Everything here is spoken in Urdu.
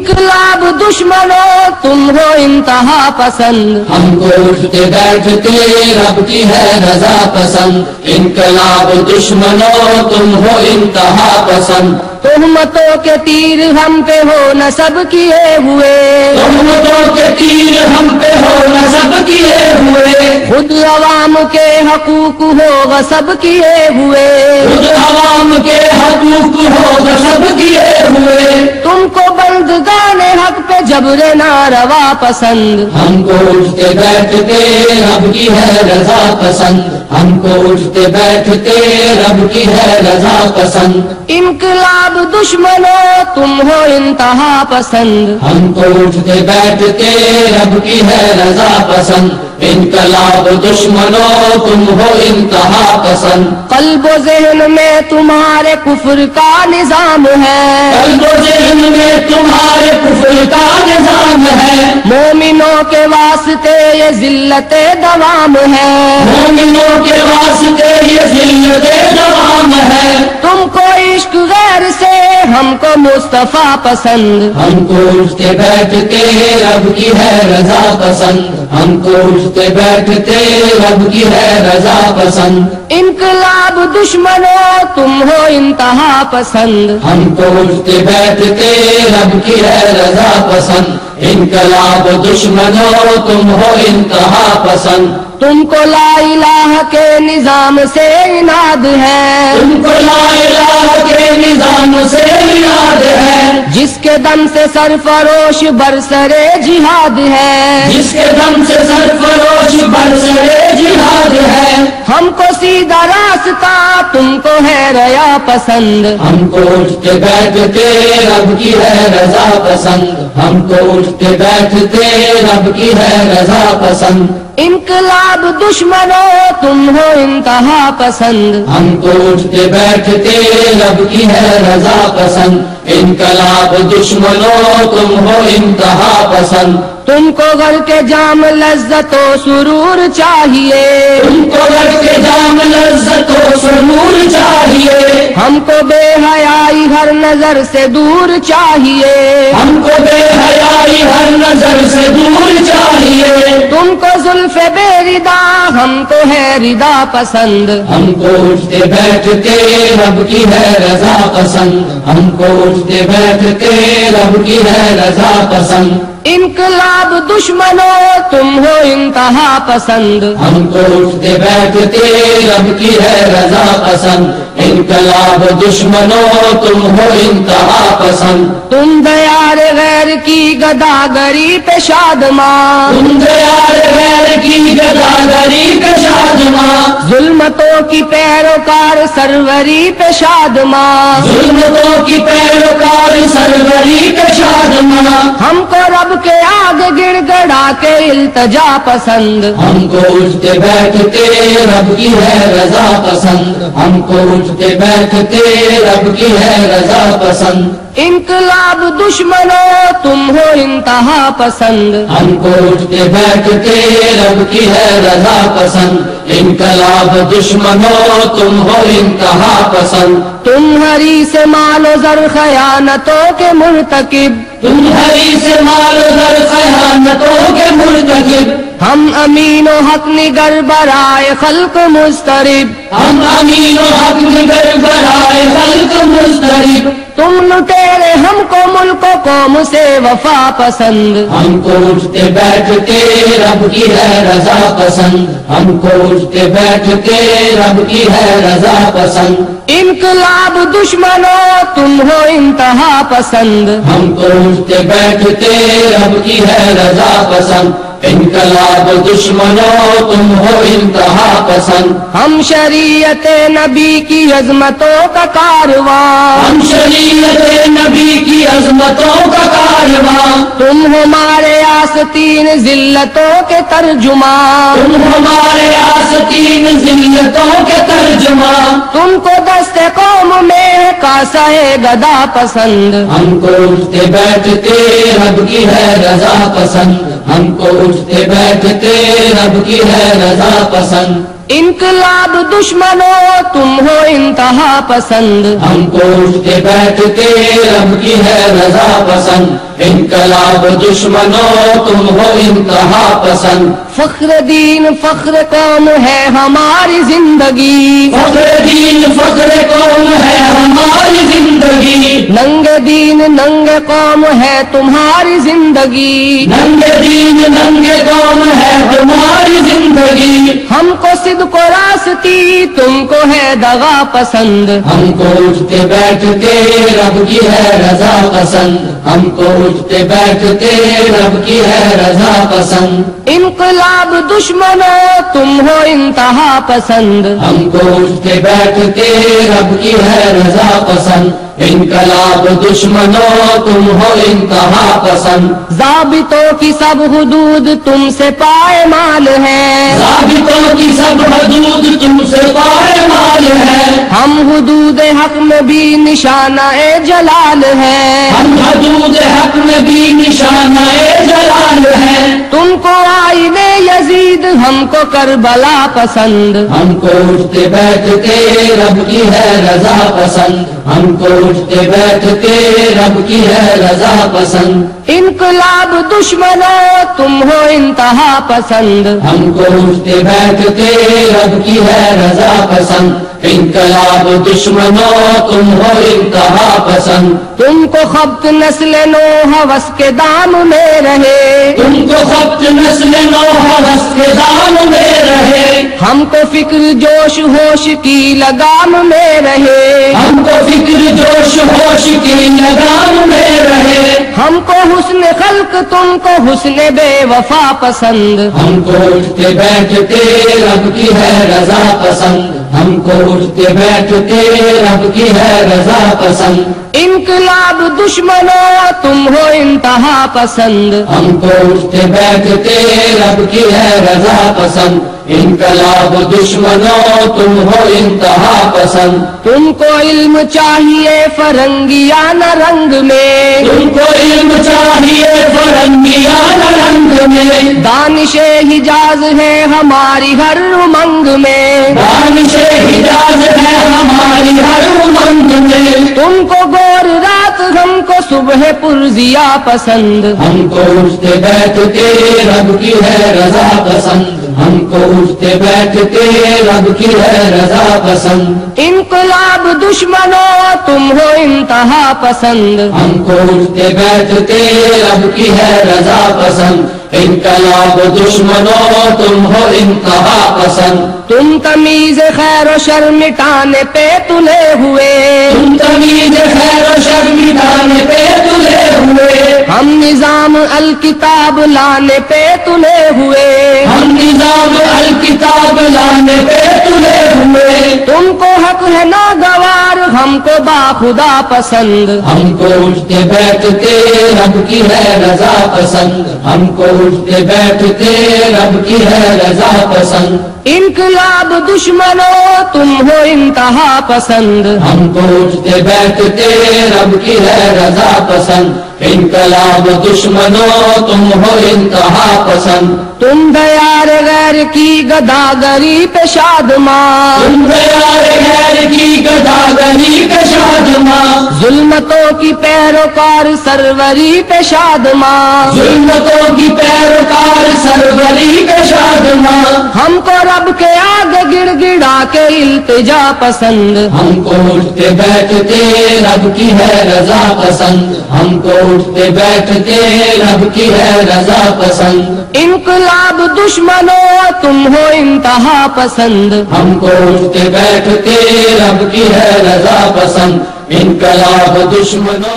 انقلاب دشمنوں تم ہو انتہا پسند، ہم کو اٹھتے بیٹھتے رب کی ہے رضا پسند، انقلاب دشمنوں تم ہو انتہا پسند، تہمتوں کے تیر ہم پہ ہو نصب کیے ہوئے، تہمتوں کے تیر ہم پہ ہو نصب کیے ہوئے، خود عوام کے حقوق ہو غصب کیے ہوئے، خود عوام کے حقوق ہو غصب کیے ہوئے، تم کو بندگان حق پہ جبر ناروا پسند، ہم کو اٹھتے بیٹھتے رب کی ہے رضا پسند، ہم کو اٹھتے بیٹھتے رب کی ہے رضا پسند، انقلاب دشمنوں تم ہو انتہا پسند، ہم کو اٹھتے بیٹھتے رب کی ہے رضا پسند، انقلاب دشمنوں تم ہو انتہا پسند، قلب و ذہن میں تمہارے کفر کا نظام ہے، قلب و ذہن میں تمہارے کفر کا نظام ہے، مومنوں کے واسطے یہ ذلت دوام ہے، مومنوں کے واسطے یہ ذلت دوام ہے، تم کو عشق غیر سے ہم کو مصطفیٰ پسند، ہم کو اٹھتے بیٹھتے رب کی ہے رضا پسند، ہم کو اٹھتے بیٹھتے رب کی ہے رضا پسند، انقلاب دشمنوں تم ہو انتہا پسند، ہم کو اٹھتے بیٹھتے رب کی ہے رضا پسند، انقلاب دشمنوں تم ہو انتہا پسند، تم کو لا الہ کے نظام سے اناد ہے، تم کو لا الہ کے نظام سے یاد ہے، جس کے دم سے سرفروش برسرے جہاد ہے، جس کے دم سے سرفروش برسرے جہاد ہے، ہم کو سیدھا راستہ تم کو ہے ریا پسند، ہم کو اٹھتے بیٹھتے رب کی ہے رضا پسند، ہم کو اٹھتے بیٹھتے رب کی ہے رضا پسند، انقلاب دشمنوں تم ہو انتہا پسند، ہم کو اٹھتے بیٹھتے رب کی ہے رضا پسند، انقلاب دشمنوں تم ہو انتہا پسند، تم کو گھر کے جام لذت و سرور چاہیے، تم کو گھر کے جام لذت و سرور چاہیے، ہم کو بے حیائی ہر نظر سے دور چاہیے، ہم کو بے حیائی ہر نظر سے دور چاہیے، تم کو زلف بے ردا ہم کو ہے ردا پسند، ہم کو اٹھتے بیٹھتے رب کی ہے رضا پسند، ہم کو اٹھتے بیٹھتے رب کی ہے رضا پسند، انقلاب دشمنوں تم ہو انتہا پسند، ہم کو اٹھتے بیٹھتے رب کی ہے رضا پسند، انقلاب دشمنوں تم ہو انتہا پسند، تم دیار غیر کی گداگری پہ شادماں، تم دیار غیر کی گداگری پہ شادماں، ظلمتوں کی پیروکار سروری پہ شادماں، ظلمتوں کی پیروکار سروری پہ شادماں، ہم کو رب کے آگے گڑ گڑا کے التجا پسند، ہم کو اٹھتے بیٹھتے رب کی ہے رضا پسند، ہم کو اٹھتے بیٹھتے رب کی ہے رضا پسند، انقلاب دشمنوں تم ہو انتہا پسند، ہم کو اٹھتے بیٹھتے رب کی ہے رضا پسند، انقلاب دشمنوں تم ہو انتہا پسند، تمہاری سے مال و زر خیانتوں کے مرتکب، تمہاری سے مال در خیانتوں کے مرتکب، ہم امین و حق نگر برائے خلق مضطرب، ہم امین و حق نگر برائے خلق مضطرب، تم لٹیرے ہم کو ملک و قوم سے وفا پسند، ہم کو اٹھتے بیٹھتے رب کی ہے رضا پسند، ہم کو اٹھتے بیٹھتے رب کی ہے رضا پسند، انقلاب دشمنوں تم ہو انتہا پسند، ہم کو اٹھتے بیٹھتے رب کی ہے رضا پسند، انقلاب دشمنوں تم ہو انتہا پسند، ہم شریعت نبی کی عظمتوں کا کارواں، ہم شریعت نبی کی عظمتوں کا کارواں، تم ہمارے آستین ذلتوں کے ترجماں، تم ہمارے آستین ذلتوں کے ترجماں، تم کو دست قوم میں کاسہ گدا پسند، ہم کو اٹھتے بیٹھتے رب کی ہے رضا پسند، ہم کو اٹھتے بیٹھتے رب کی ہے رضا پسند، انقلاب دشمنوں تم ہو انتہا پسند، ہم کو اٹھتے بیٹھتے رب کی ہے رضا پسند، انقلاب دشمنوں تم ہو انتہا پسند، فخر دین فخر قوم ہے ہماری زندگی، فخر دین فخر قوم ہے ہماری زندگی، ننگ دین ننگ قوم ہے تمہاری زندگی، ننگ دین ننگ قوم ہے تمہاری زندگی، ہم کو صدق و راستی تم کو ہے دغا پسند، ہم کو اٹھتے بیٹھتے رب کی ہے رضا پسند، ہم کو اٹھتے بیٹھتے رب کی ہے رضا پسند، انقلاب دشمنوں تم ہو انتہا پسند، ہم کو اٹھتے بیٹھتے رب کی ہے رضا پسند، انقلاب دشمنوں تم ہو انتہا پسند، ضابطوں کی سب حدود تم سے پائے مال ہے، ضابطوں کی سب حدود تم سے پائمال ہے، ہم حدود حق میں بھی نشانہ جلال ہے، ہم حدود حق میں بھی نشانہ جلال ہے، تم کو آئینے یزید ہم کو کربلا پسند، ہم کو اٹھتے بیٹھتے رب کی ہے رضا پسند، ہم کو اٹھتے بیٹھتے رب کی ہے رضا پسند، انقلاب دشمنوں تم ہو انتہا پسند، ہم کو اٹھتے بیٹھتے رب کی ہے رضا پسند، انقلاب دشمنوں تم ہو انتہا پسند، تم کو خبت نسل نو ہوس کے دام میں رہے، تم کو خبت نسل نو ہوس کے دام میں رہے، ہم کو فکر جوش ہوش کی لگام میں رہے، ہم کو فکر جوش ہوش کی لگام میں رہے، ہم کو حسن خلق تم کو حسن بے وفا پسند، ہم کو اٹھتے بیٹھتے رب کی ہے رضا پسند، ہم کو اٹھتے بیٹھتے رب کی ہے رضا پسند، انقلاب دشمنوں تم ہو انتہا پسند، ہم کو اٹھتے بیٹھتے رب کی ہے رضا پسند، انقلاب دشمنوں تم ہو انتہا پسند، تم کو علم چاہیے فرنگیانہ رنگ میں، تم کو علم چاہیے فرنگیانہ رنگ میں، دانش حجاز ہے ہماری ہر امنگ میں، دانش حجاز ہے ہماری ہر امنگ میں، تم کو گور رات ہم کو صبح پرزیا پسند، ہم کو اٹھتے بیٹھتے رب کی ہے رضا پسند، ہم کو اٹھتے بیٹھتے رب کی ہے رضا پسند، انقلاب دشمنوں تم ہو انتہا پسند، ہم کو اٹھتے بیٹھتے رب کی ہے رضا پسند، انقلاب دشمنوں تم ہو انتہا پسند، تم تمیز خیر و شر مٹانے پہ تلے ہوئے، تم تمیز خیر و شر مٹانے پہ تلے ہوئے، ہم نظام الکتاب لانے پہ تلے ہوئے، ہم نظام الکتاب لانے پہ تلے ہوئے، تم کو حق ہے ناگوار ہم کو باخدا پسند، ہم کو اٹھتے بیٹھتے رب کی ہے رضا پسند، ہم کو اٹھتے بیٹھتے رب کی ہے رضا پسند، انقلاب دشمنوں تم ہو انتہا پسند، ہم کو اٹھتے بیٹھتے رب کی ہے رضا پسند، انقلاب دشمنوں تم ہو انتہا پسند، تم دیار غیر کی گداگری پہ شادماں، تم پیار غیر کی گداگری کا شادماں، ظلمتوں کی پیروکار سروری پہ شادماں، ظلمتوں کی پیروکار سروری کا شادماں، ہم کو رب کے آگے گڑ گڑا کے التجا پسند، ہم کو اٹھتے بیٹھتے رب کی ہے رضا پسند، ہم کو اٹھتے بیٹھتے رب کی ہے رضا پسند، انقلاب دشمنوں تم ہو انتہا پسند، ہم کو اٹھتے بیٹھتے رب کی ہے رضا پسند، انقلاب دشمنوں